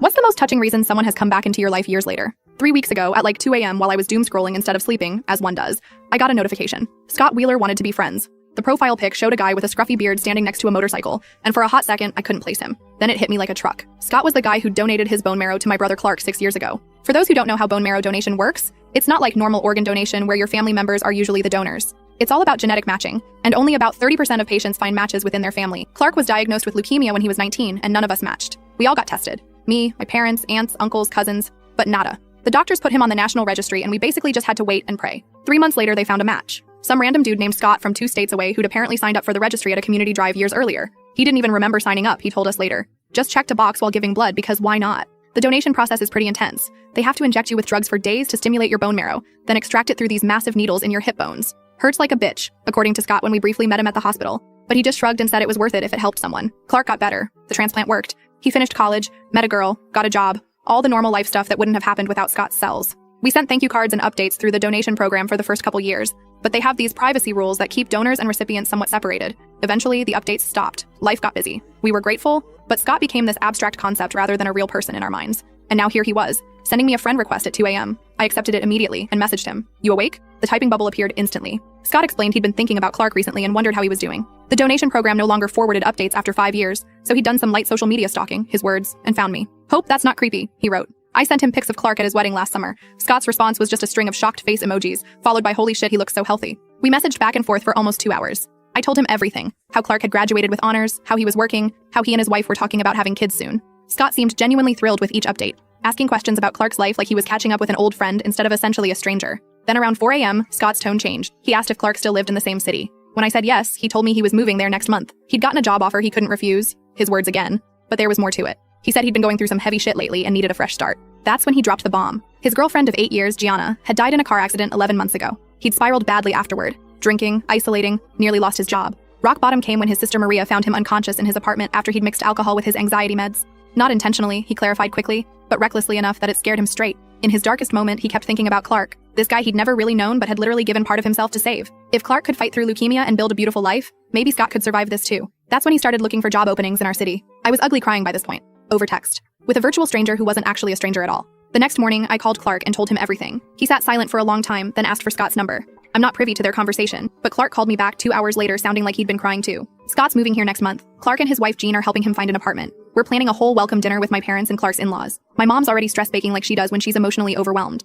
What's the most touching reason someone has come back into your life years later? 3 weeks ago, at like 2 a.m. while I was doom scrolling instead of sleeping, as one does, I got a notification. Scott Wheeler wanted to be friends. The profile pic showed a guy with a scruffy beard standing next to a motorcycle, and for a hot second, I couldn't place him. Then it hit me like a truck. Scott was the guy who donated his bone marrow to my brother Clark 6 years ago. For those who don't know how bone marrow donation works, it's not like normal organ donation where your family members are usually the donors. It's all about genetic matching, and only about 30% of patients find matches within their family. Clark was diagnosed with leukemia when he was 19, and none of us matched. We all got tested. Me, my parents, aunts, uncles, cousins, but nada. The doctors put him on the national registry, and we basically just had to wait and pray. 3 months later, they found a match. Some random dude named Scott from 2 states away who'd apparently signed up for the registry at a community drive years earlier. He didn't even remember signing up, he told us later. Just checked a box while giving blood because why not? The donation process is pretty intense. They have to inject you with drugs for days to stimulate your bone marrow, then extract it through these massive needles in your hip bones. Hurts like a bitch, according to Scott when we briefly met him at the hospital. But he just shrugged and said it was worth it if it helped someone. Clark got better. The transplant worked. He finished college, met a girl, got a job. All the normal life stuff that wouldn't have happened without Scott's cells. We sent thank you cards and updates through the donation program for the first couple years, but they have these privacy rules that keep donors and recipients somewhat separated. Eventually, the updates stopped. Life got busy. We were grateful, but Scott became this abstract concept rather than a real person in our minds. And now here he was, sending me a friend request at 2 a.m. I accepted it immediately and messaged him. "You awake?" The typing bubble appeared instantly. Scott explained he'd been thinking about Clark recently and wondered how he was doing. The donation program no longer forwarded updates after 5 years, so he'd done some light social media stalking, his words, and found me. "Hope that's not creepy," he wrote. I sent him pics of Clark at his wedding last summer. Scott's response was just a string of shocked face emojis, followed by "holy shit, he looks so healthy." We messaged back and forth for almost 2 hours. I told him everything, how Clark had graduated with honors, how he was working, how he and his wife were talking about having kids soon. Scott seemed genuinely thrilled with each update, asking questions about Clark's life like he was catching up with an old friend instead of essentially a stranger. Then around 4 a.m., Scott's tone changed. He asked if Clark still lived in the same city. When I said yes, he told me he was moving there next month. He'd gotten a job offer he couldn't refuse, his words again, but there was more to it. He said he'd been going through some heavy shit lately and needed a fresh start. That's when he dropped the bomb. His girlfriend of 8 years, Gianna, had died in a car accident 11 months ago. He'd spiraled badly afterward, drinking, isolating, nearly lost his job. Rock bottom came when his sister Maria found him unconscious in his apartment after he'd mixed alcohol with his anxiety meds. Not intentionally, he clarified quickly, but recklessly enough that it scared him straight. In his darkest moment, he kept thinking about Clark, this guy he'd never really known but had literally given part of himself to save. If Clark could fight through leukemia and build a beautiful life, maybe Scott could survive this too. That's when he started looking for job openings in our city. I was ugly crying by this point, over text, with a virtual stranger who wasn't actually a stranger at all. The next morning, I called Clark and told him everything. He sat silent for a long time, then asked for Scott's number. I'm not privy to their conversation, but Clark called me back 2 hours later sounding like he'd been crying too. Scott's moving here next month. Clark and his wife Jean are helping him find an apartment. We're planning a whole welcome dinner with my parents and Clark's in-laws. My mom's already stress baking like she does when she's emotionally overwhelmed.